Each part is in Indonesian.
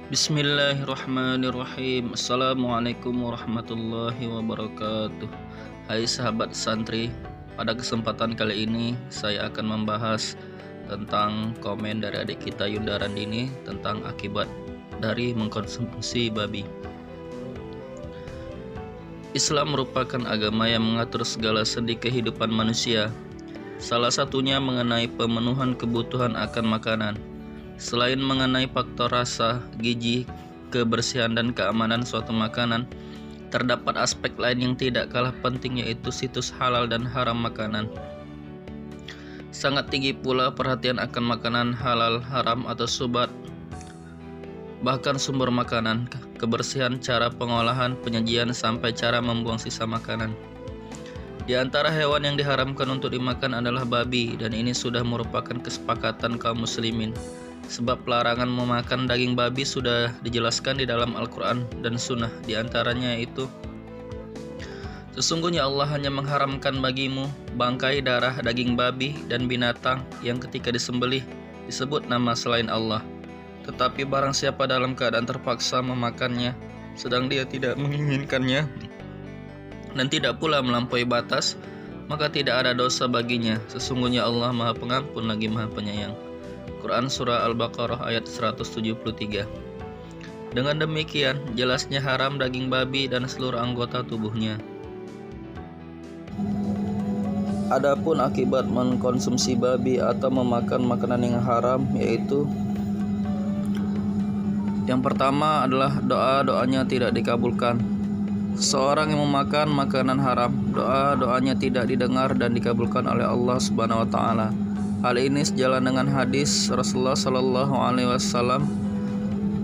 Bismillahirrahmanirrahim. Assalamualaikum warahmatullahi wabarakatuh. Hai sahabat santri, pada kesempatan kali ini saya akan membahas tentang komen dari adik kita Yunda Randini tentang akibat dari mengkonsumsi babi. Islam merupakan agama yang mengatur segala sendi kehidupan manusia. Salah satunya mengenai pemenuhan kebutuhan akan makanan. Selain mengenai faktor rasa, gizi, kebersihan dan keamanan suatu makanan, terdapat aspek lain yang tidak kalah penting, yaitu situs halal dan haram makanan. Sangat tinggi pula perhatian akan makanan halal, haram atau syubhat, bahkan sumber makanan, kebersihan, cara pengolahan, penyajian, sampai cara membuang sisa makanan. Di antara hewan yang diharamkan untuk dimakan adalah babi, dan ini sudah merupakan kesepakatan kaum muslimin. Sebab pelarangan memakan daging babi sudah dijelaskan di dalam Al-Quran dan Sunnah. Di antaranya itu, sesungguhnya Allah hanya mengharamkan bagimu bangkai, darah, daging babi, dan binatang yang ketika disembelih disebut nama selain Allah. Tetapi barang siapa dalam keadaan terpaksa memakannya, sedang dia tidak menginginkannya dan tidak pula melampaui batas, maka tidak ada dosa baginya. Sesungguhnya Allah Maha Pengampun lagi Maha Penyayang. Quran Surah Al-Baqarah ayat 173. Dengan demikian, jelasnya haram daging babi dan seluruh anggota tubuhnya. Adapun akibat mengkonsumsi babi atau memakan makanan yang haram, yaitu yang pertama adalah doa-doanya tidak dikabulkan. Seorang yang memakan makanan haram, doa-doanya tidak didengar dan dikabulkan oleh Allah Subhanahu wa taala. Hal ini sejalan dengan hadis Rasulullah Sallallahu Alaihi Wasallam,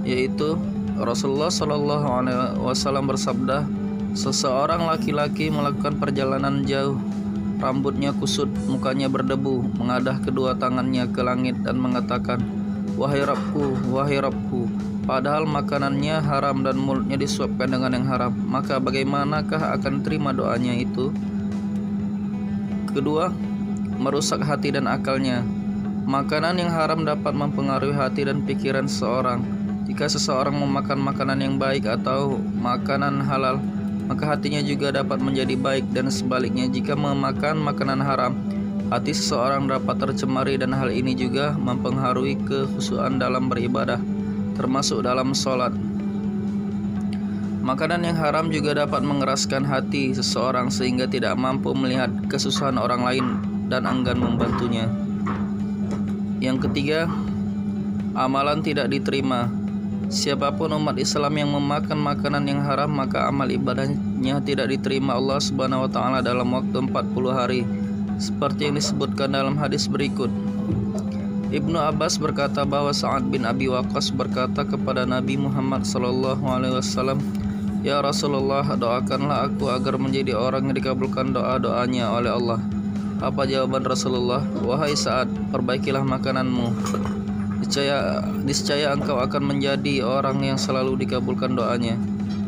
yaitu Rasulullah Sallallahu Alaihi Wasallam bersabda, seseorang laki-laki melakukan perjalanan jauh, rambutnya kusut, mukanya berdebu, mengadah kedua tangannya ke langit dan mengatakan, wahai Rabbku, padahal makanannya haram dan mulutnya disuapkan dengan yang haram, maka bagaimanakah akan terima doanya itu? Kedua, merusak hati dan akalnya. Makanan yang haram dapat mempengaruhi hati dan pikiran seseorang. Jika seseorang memakan makanan yang baik atau makanan halal, maka hatinya juga dapat menjadi baik, dan sebaliknya jika memakan makanan haram, hati seseorang dapat tercemari, dan hal ini juga mempengaruhi kekhusyuan dalam beribadah, termasuk dalam sholat. Makanan yang haram juga dapat mengeraskan hati seseorang sehingga tidak mampu melihat kesusahan orang lain dan enggan membantunya. Yang ketiga, amalan tidak diterima. Siapapun umat Islam yang memakan makanan yang haram, maka amal ibadahnya tidak diterima Allah Subhanahu wa taala dalam waktu 40 hari, seperti yang disebutkan dalam hadis berikut. Ibnu Abbas berkata bahwa Sa'ad bin Abi Waqqas berkata kepada Nabi Muhammad sallallahu alaihi wasallam, "Ya Rasulullah, doakanlah aku agar menjadi orang yang dikabulkan doa-doanya oleh Allah." Apa jawaban Rasulullah? Wahai Sa'ad, perbaikilah makananmu. Niscaya engkau akan menjadi orang yang selalu dikabulkan doanya.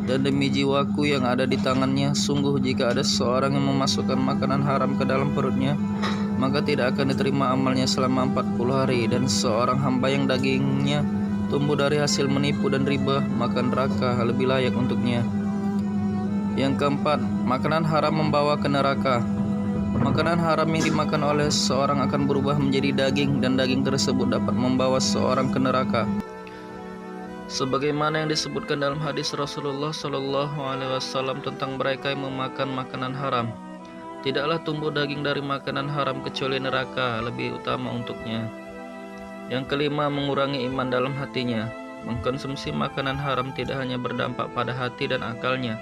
Dan demi jiwaku yang ada di tangannya, sungguh jika ada seseorang yang memasukkan makanan haram ke dalam perutnya, maka tidak akan diterima amalnya selama 40 hari. Dan seorang hamba yang dagingnya tumbuh dari hasil menipu dan riba, maka neraka lebih layak untuknya. Yang keempat, makanan haram membawa ke neraka. Makanan haram yang dimakan oleh seseorang akan berubah menjadi daging, dan daging tersebut dapat membawa seseorang ke neraka. Sebagaimana yang disebutkan dalam hadis Rasulullah Sallallahu Alaihi Wasallam tentang mereka yang memakan makanan haram, tidaklah tumbuh daging dari makanan haram kecuali neraka lebih utama untuknya. Yang kelima, mengurangi iman dalam hatinya. Mengkonsumsi makanan haram tidak hanya berdampak pada hati dan akalnya,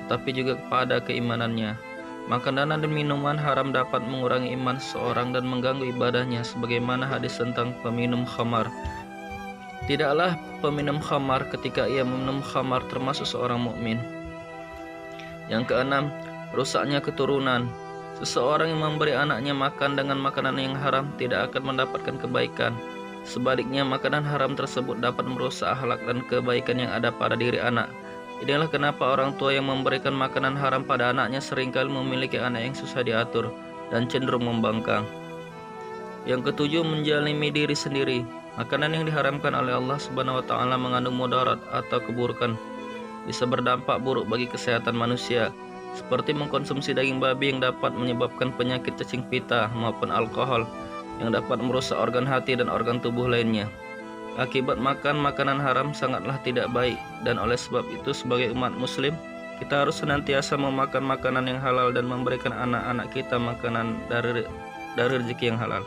tetapi juga kepada keimanannya. Makanan dan minuman haram dapat mengurangi iman seseorang dan mengganggu ibadahnya, sebagaimana hadis tentang peminum khamar. Tidaklah peminum khamar ketika ia meminum khamar termasuk seorang mukmin. Yang keenam, rusaknya keturunan. Seseorang yang memberi anaknya makan dengan makanan yang haram tidak akan mendapatkan kebaikan. Sebaliknya, makanan haram tersebut dapat merusak akhlak dan kebaikan yang ada pada diri anak. Inilah kenapa orang tua yang memberikan makanan haram pada anaknya seringkali memiliki anak yang susah diatur dan cenderung membangkang. Yang ketujuh, menjalimi diri sendiri. Makanan yang diharamkan oleh Allah Subhanahu wa taala mengandung mudarat atau keburukan, bisa berdampak buruk bagi kesehatan manusia, seperti mengkonsumsi daging babi yang dapat menyebabkan penyakit cacing pita maupun alkohol yang dapat merusak organ hati dan organ tubuh lainnya. Akibat makan makanan haram sangatlah tidak baik, dan oleh sebab itu sebagai umat muslim kita harus senantiasa memakan makanan yang halal dan memberikan anak-anak kita makanan dari rezeki yang halal.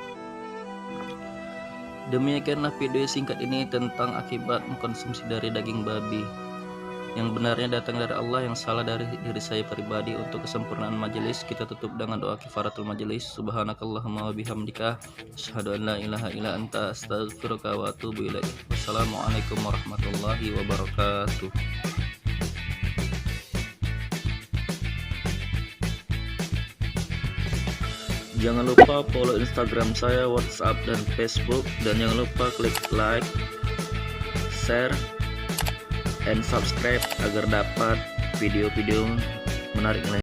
Demikianlah video singkat ini tentang akibat mengkonsumsi dari daging babi. Yang benarnya datang dari Allah, yang salah dari diri saya pribadi. Untuk kesempurnaan majelis, kita tutup dengan doa kifaratul majelis. Subhanakallahumma wa bihamdika, asyhadu an la ilaha illa anta, astaghfiruka wa atubu ilaik. Wassalamualaikum warahmatullahi wabarakatuh. Jangan lupa follow Instagram saya, WhatsApp, dan Facebook. Dan jangan lupa klik like, share, and subscribe agar dapat video-video menarik lainnya.